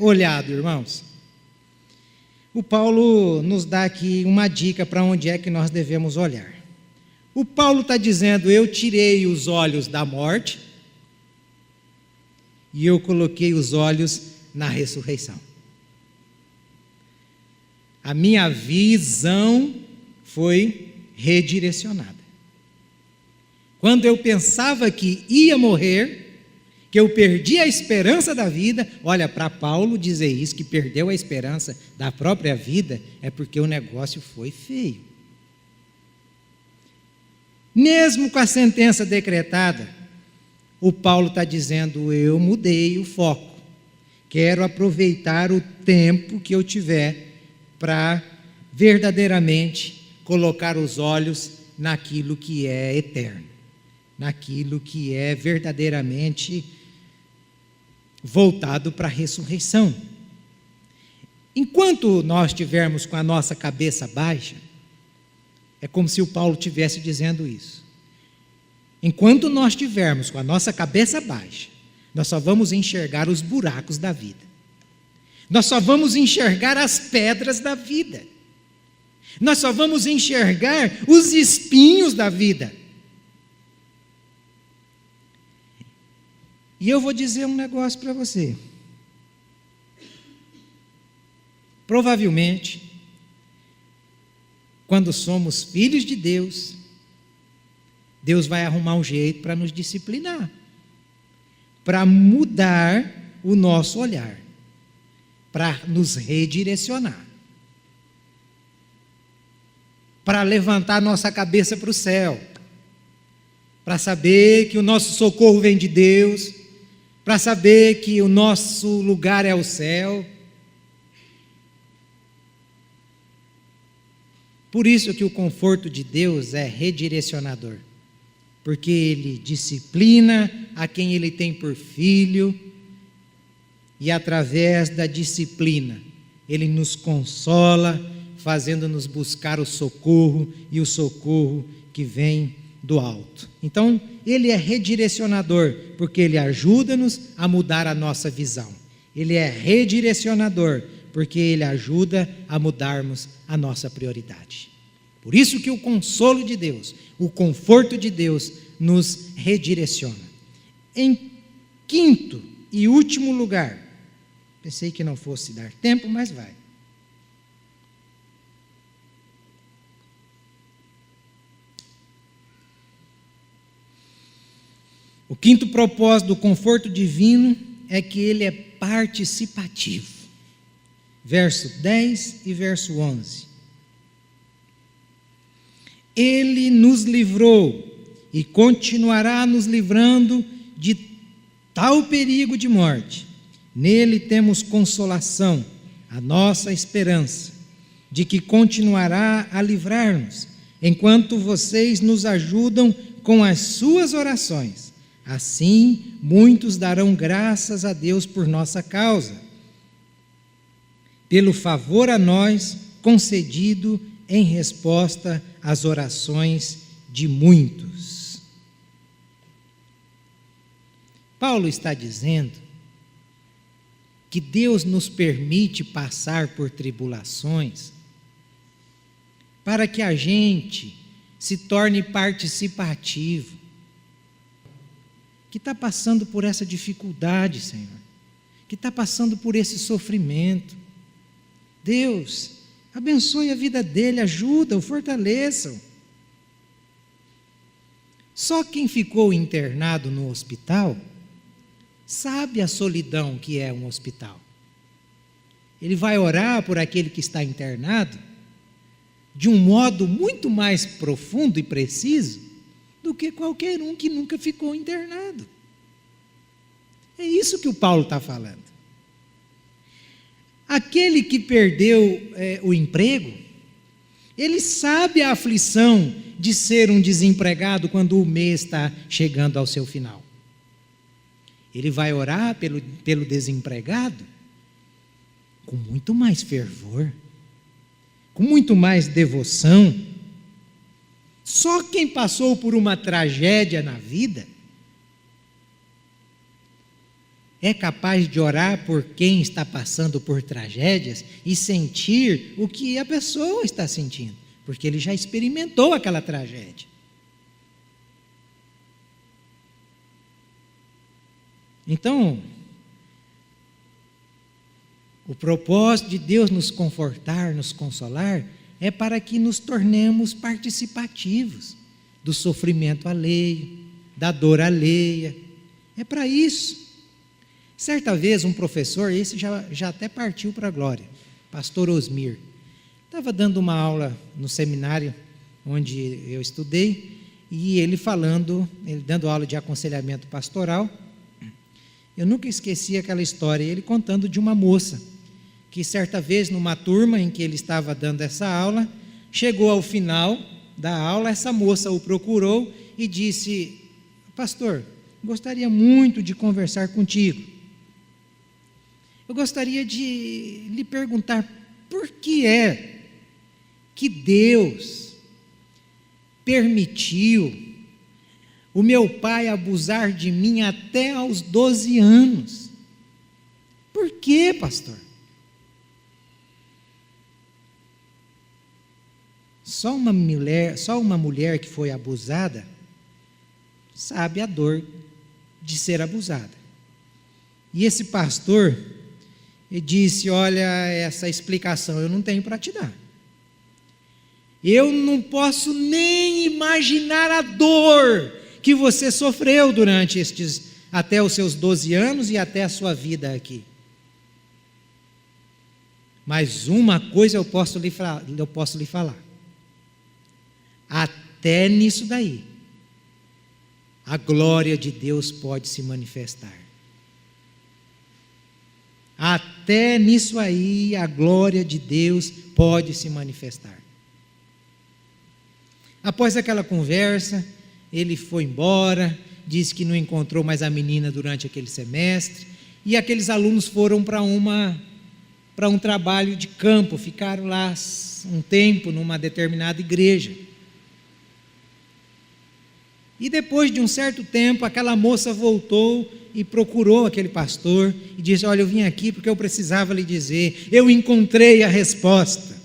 olhado, irmãos? O Paulo nos dá aqui uma dica para onde é que nós devemos olhar. O Paulo está dizendo, eu tirei os olhos da morte e eu coloquei os olhos na ressurreição. A minha visão foi redirecionada. Quando eu pensava que ia morrer, que eu perdi a esperança da vida, olha, para Paulo dizer isso, que perdeu a esperança da própria vida, é porque o negócio foi feio. Mesmo com a sentença decretada, o Paulo está dizendo, eu mudei o foco, quero aproveitar o tempo que eu tiver para verdadeiramente colocar os olhos naquilo que é eterno, naquilo que é verdadeiramente voltado para a ressurreição. Enquanto nós estivermos com a nossa cabeça baixa, é como se o Paulo estivesse dizendo isso. Enquanto nós estivermos com a nossa cabeça baixa, nós só vamos enxergar os buracos da vida. Nós só vamos enxergar as pedras da vida. Nós só vamos enxergar os espinhos da vida. E eu vou dizer um negócio para você. Provavelmente, quando somos filhos de Deus, Deus vai arrumar um jeito para nos disciplinar, para mudar o nosso olhar, para nos redirecionar, para levantar nossa cabeça para o céu, para saber que o nosso socorro vem de Deus, para saber que o nosso lugar é o céu. Por isso que o conforto de Deus é redirecionador, porque Ele disciplina a quem Ele tem por filho, e através da disciplina, Ele nos consola, fazendo-nos buscar o socorro, e o socorro que vem do alto. Então, Ele é redirecionador, porque Ele ajuda-nos a mudar a nossa visão. Ele é redirecionador, porque Ele ajuda a mudarmos a nossa prioridade. Por isso que o consolo de Deus, o conforto de Deus, nos redireciona. Em quinto e último lugar, pensei que não fosse dar tempo, mas vai. O quinto propósito do conforto divino é que ele é participativo. Verso 10 e verso 11. Ele nos livrou e continuará nos livrando de tal perigo de morte. Nele temos consolação, a nossa esperança, de que continuará a livrar-nos, enquanto vocês nos ajudam com as suas orações. Assim, muitos darão graças a Deus por nossa causa, pelo favor a nós concedido em resposta às orações de muitos. Paulo está dizendo que Deus nos permite passar por tribulações para que a gente se torne participativo, que está passando por essa dificuldade, Senhor, que está passando por esse sofrimento. Deus, abençoe a vida dele, ajuda-o, fortaleça-o. Só quem ficou internado no hospital sabe a solidão que é um hospital. Ele vai orar por aquele que está internado de um modo muito mais profundo e preciso do que qualquer um que nunca ficou internado. É isso que o Paulo está falando. Aquele que perdeu o emprego, ele sabe a aflição de ser um desempregado quando o mês está chegando ao seu final. Ele vai orar pelo desempregado com muito mais fervor, com muito mais devoção. Só quem passou por uma tragédia na vida é capaz de orar por quem está passando por tragédias e sentir o que a pessoa está sentindo, porque ele já experimentou aquela tragédia. Então, o propósito de Deus nos confortar, nos consolar, é para que nos tornemos participativos do sofrimento alheio, da dor alheia. É para isso. Certa vez um professor, esse já até partiu para a glória, pastor Osmir, estava dando uma aula no seminário onde eu estudei, e ele dando aula de aconselhamento pastoral. Eu nunca esqueci aquela história, ele contando de uma moça, que certa vez numa turma em que ele estava dando essa aula, chegou ao final da aula, essa moça o procurou e disse: pastor, gostaria muito de conversar contigo. Eu gostaria de lhe perguntar por que é que Deus permitiu o meu pai abusar de mim até aos 12 anos. Por quê, pastor? Só uma mulher que foi abusada sabe a dor de ser abusada. E esse pastor disse: olha, essa explicação eu não tenho para te dar. Eu não posso nem imaginar a dor que você sofreu durante até os seus 12 anos e até a sua vida aqui. Mas uma coisa eu posso lhe falar. Até nisso daí, a glória de Deus pode se manifestar. Até nisso aí, a glória de Deus pode se manifestar. Após aquela conversa, ele foi embora, disse que não encontrou mais a menina durante aquele semestre, e aqueles alunos foram para um trabalho de campo, ficaram lá um tempo numa determinada igreja. E depois de um certo tempo, aquela moça voltou e procurou aquele pastor e disse: olha, eu vim aqui porque eu precisava lhe dizer, eu encontrei a resposta.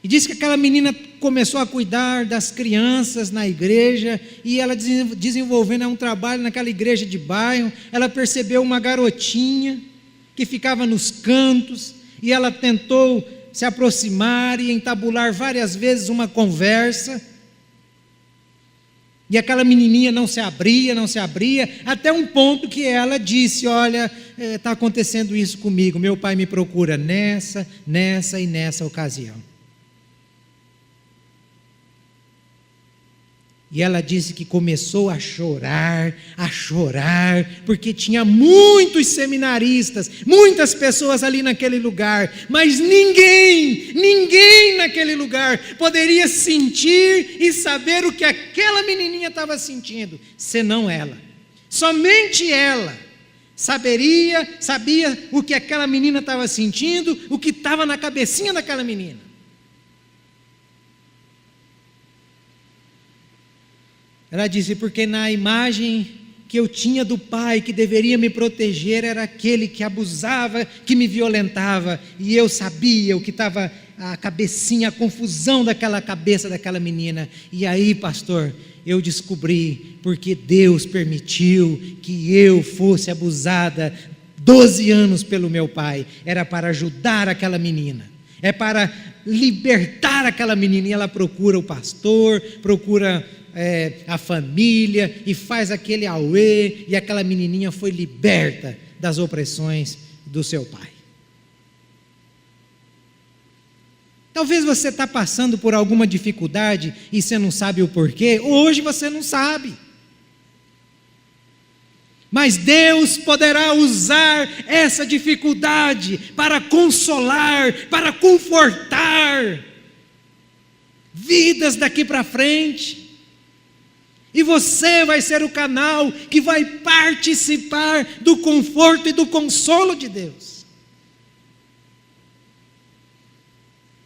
E disse que aquela menina começou a cuidar das crianças na igreja, e ela desenvolvendo um trabalho naquela igreja de bairro, ela percebeu uma garotinha que ficava nos cantos, e ela tentou se aproximar e entabular várias vezes uma conversa, e aquela menininha não se abria, até um ponto que ela disse: olha, está acontecendo isso comigo, meu pai me procura nessa e nessa ocasião. E ela disse que começou a chorar, porque tinha muitos seminaristas, muitas pessoas ali naquele lugar, mas ninguém naquele lugar poderia sentir e saber o que aquela menininha estava sentindo, senão ela. Somente ela sabia o que aquela menina estava sentindo, o que estava na cabecinha daquela menina. Ela disse, porque na imagem que eu tinha do pai que deveria me proteger, era aquele que abusava, que me violentava, e eu sabia o que estava, a cabecinha, a confusão daquela cabeça daquela menina. E aí, pastor, eu descobri porque Deus permitiu que eu fosse abusada 12 anos pelo meu pai, era para ajudar aquela menina, é para libertar aquela menina, e ela procura o pastor, procura a família, e faz aquele auê, e aquela menininha foi liberta das opressões do seu pai. Talvez você está passando por alguma dificuldade, e você não sabe o porquê. Hoje você não sabe, mas Deus poderá usar essa dificuldade para consolar, para confortar vidas daqui para frente. E você vai ser o canal que vai participar do conforto e do consolo de Deus.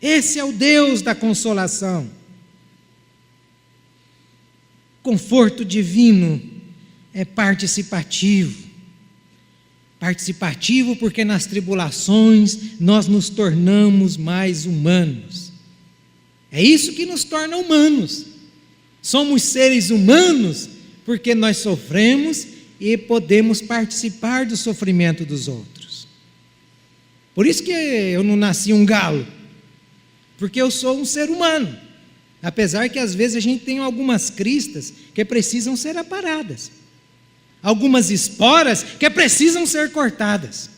Esse é o Deus da consolação. Conforto divino é participativo. Participativo porque nas tribulações nós nos tornamos mais humanos. É isso que nos torna humanos. Somos seres humanos porque nós sofremos e podemos participar do sofrimento dos outros. Por isso que eu não nasci um galo, porque eu sou um ser humano, apesar que às vezes a gente tem algumas cristas que precisam ser aparadas, algumas esporas que precisam ser cortadas.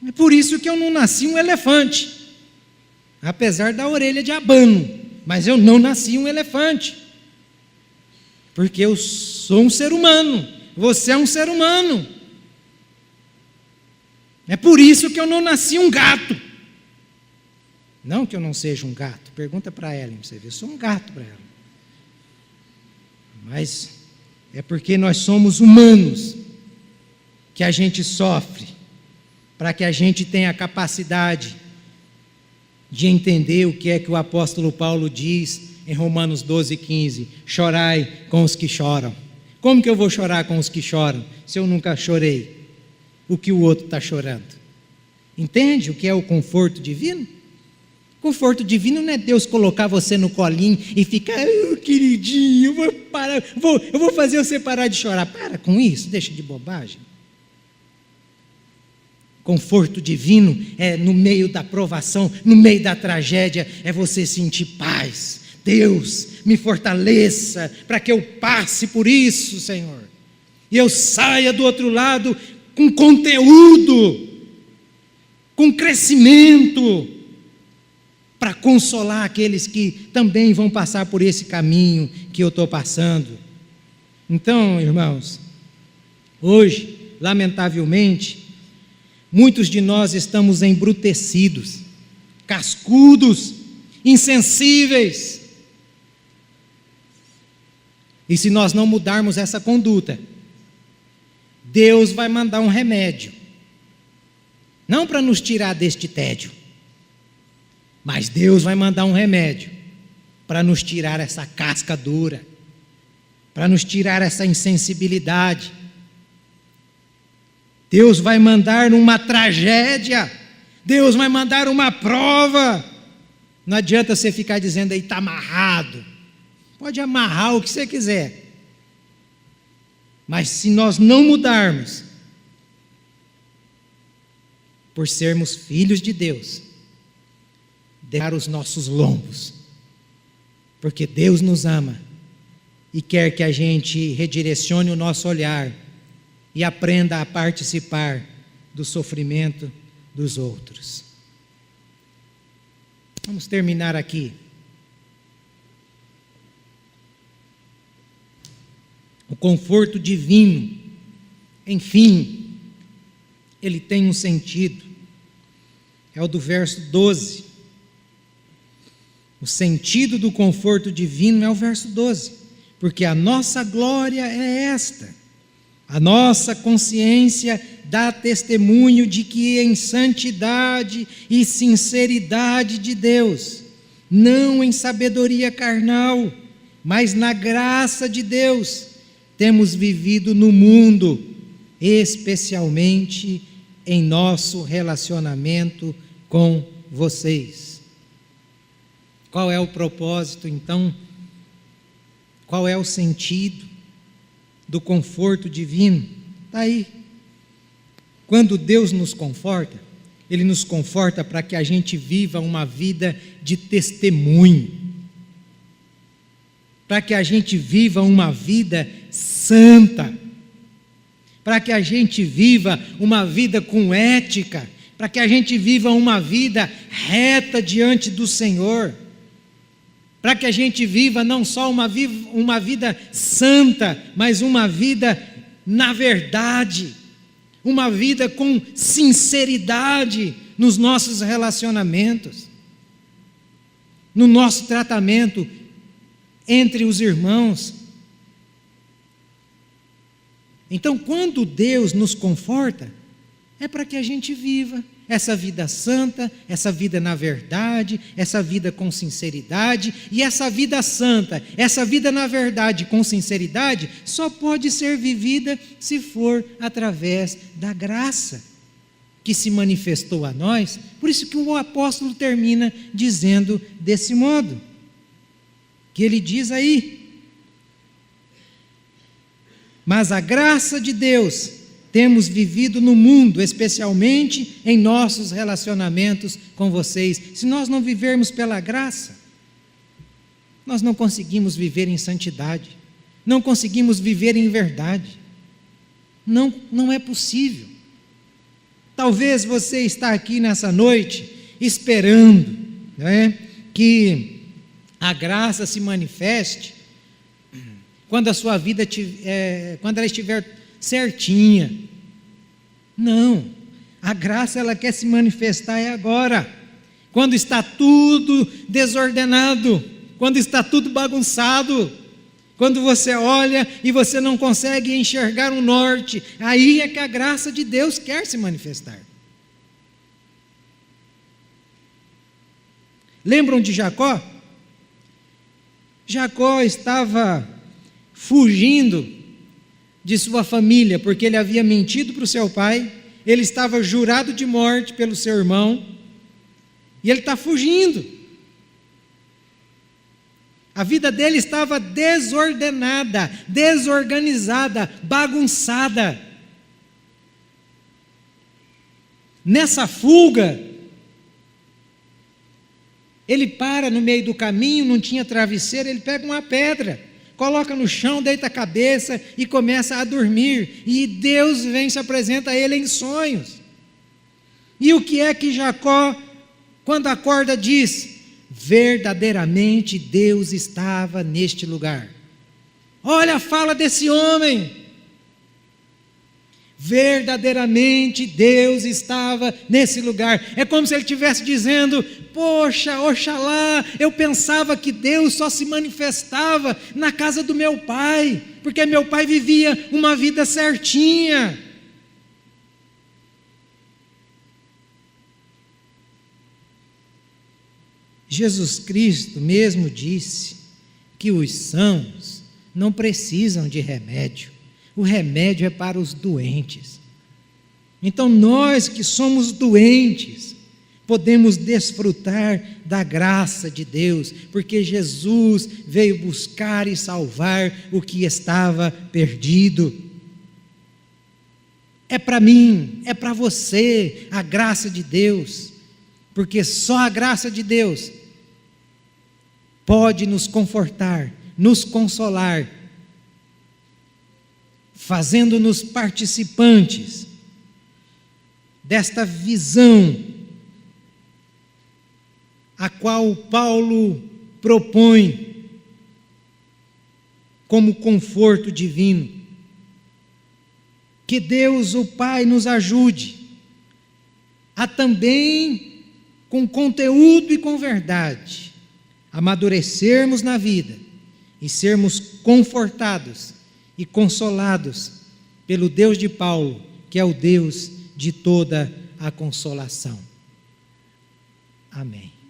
É por isso que eu não nasci um elefante, apesar da orelha de abano. Mas eu não nasci um elefante, porque eu sou um ser humano, você é um ser humano. É por isso que eu não nasci um gato. Não que eu não seja um gato, pergunta para Ellen, você vê, eu sou um gato para ela. Mas é porque nós somos humanos que a gente sofre, para que a gente tenha a capacidade de entender o que é que o apóstolo Paulo diz em Romanos 12:15, chorai com os que choram. Como que eu vou chorar com os que choram, se eu nunca chorei o que o outro está chorando? Entende o que é o conforto divino? Conforto divino não é Deus colocar você no colinho e ficar, queridinho, eu vou fazer você parar de chorar. Para com isso, deixa de bobagem. Conforto divino é no meio da provação, no meio da tragédia, é você sentir paz. Deus, me fortaleça para que eu passe por isso, Senhor, e eu saia do outro lado com conteúdo, com crescimento, para consolar aqueles que também vão passar por esse caminho que eu estou passando. Então, irmãos, hoje, lamentavelmente, muitos de nós estamos embrutecidos, cascudos, insensíveis. E se nós não mudarmos essa conduta, Deus vai mandar um remédio, não para nos tirar deste tédio, mas Deus vai mandar um remédio para nos tirar essa casca dura, para nos tirar essa insensibilidade. Deus vai mandar uma tragédia, Deus vai mandar uma prova. Não adianta você ficar dizendo aí, está amarrado. Pode amarrar o que você quiser, mas se nós não mudarmos, por sermos filhos de Deus, deixar os nossos lombos, porque Deus nos ama e quer que a gente redirecione o nosso olhar e aprenda a participar do sofrimento dos outros. Vamos terminar aqui. o conforto divino, enfim, ele tem um sentido. É o do verso 12. O sentido do conforto divino é o verso 12. Porque a nossa glória é esta. A nossa consciência dá testemunho de que em santidade e sinceridade de Deus, não em sabedoria carnal, mas na graça de Deus, temos vivido no mundo, especialmente em nosso relacionamento com vocês. Qual é o propósito, então? Qual é o sentido do conforto divino? Está aí. Quando Deus nos conforta, Ele nos conforta para que a gente viva uma vida de testemunho, para que a gente viva uma vida santa, para que a gente viva uma vida com ética, para que a gente viva uma vida reta diante do Senhor, para que a gente viva não só uma vida santa, mas uma vida na verdade, uma vida com sinceridade nos nossos relacionamentos, no nosso tratamento entre os irmãos. Então, quando Deus nos conforta, é para que a gente viva essa vida santa, essa vida na verdade, essa vida com sinceridade. E essa vida santa, essa vida na verdade com sinceridade, só pode ser vivida se for através da graça que se manifestou a nós. Por isso que o apóstolo termina dizendo desse modo, que ele diz aí: mas a graça de Deus temos vivido no mundo, especialmente em nossos relacionamentos com vocês. Se nós não vivermos pela graça, nós não conseguimos viver em santidade, não conseguimos viver em verdade. Não é possível. Talvez você está aqui nessa noite esperando, que a graça se manifeste quando a sua vida quando ela estiver certinha. Não, a graça ela quer se manifestar agora, quando está tudo desordenado, quando está tudo bagunçado, quando você olha e você não consegue enxergar um norte, aí é que a graça de Deus quer se manifestar. Lembram de Jacó? Jacó estava fugindo de sua família, porque ele havia mentido para o seu pai, ele estava jurado de morte pelo seu irmão, e ele está fugindo. A vida dele estava desordenada, desorganizada, bagunçada. Nessa fuga, ele para no meio do caminho, não tinha travesseiro, ele pega uma pedra, coloca no chão, deita a cabeça e começa a dormir. E Deus vem e se apresenta a ele em sonhos. E o que é que Jacó, quando acorda, diz? Verdadeiramente Deus estava neste lugar. Olha a fala desse homem. Verdadeiramente Deus estava nesse lugar. É como se ele estivesse dizendo: poxa, oxalá, eu pensava que Deus só se manifestava na casa do meu pai, porque meu pai vivia uma vida certinha. Jesus Cristo mesmo disse que os sãos não precisam de remédio. O remédio é para os doentes. Então nós que somos doentes, podemos desfrutar da graça de Deus, porque Jesus veio buscar e salvar o que estava perdido. É para mim, é para você a graça de Deus, porque só a graça de Deus pode nos confortar, nos consolar, fazendo-nos participantes desta visão a qual Paulo propõe como conforto divino. Que Deus, o Pai, nos ajude a também, com conteúdo e com verdade, amadurecermos na vida e sermos confortados e consolados pelo Deus de Paulo, que é o Deus de toda a consolação. Amém.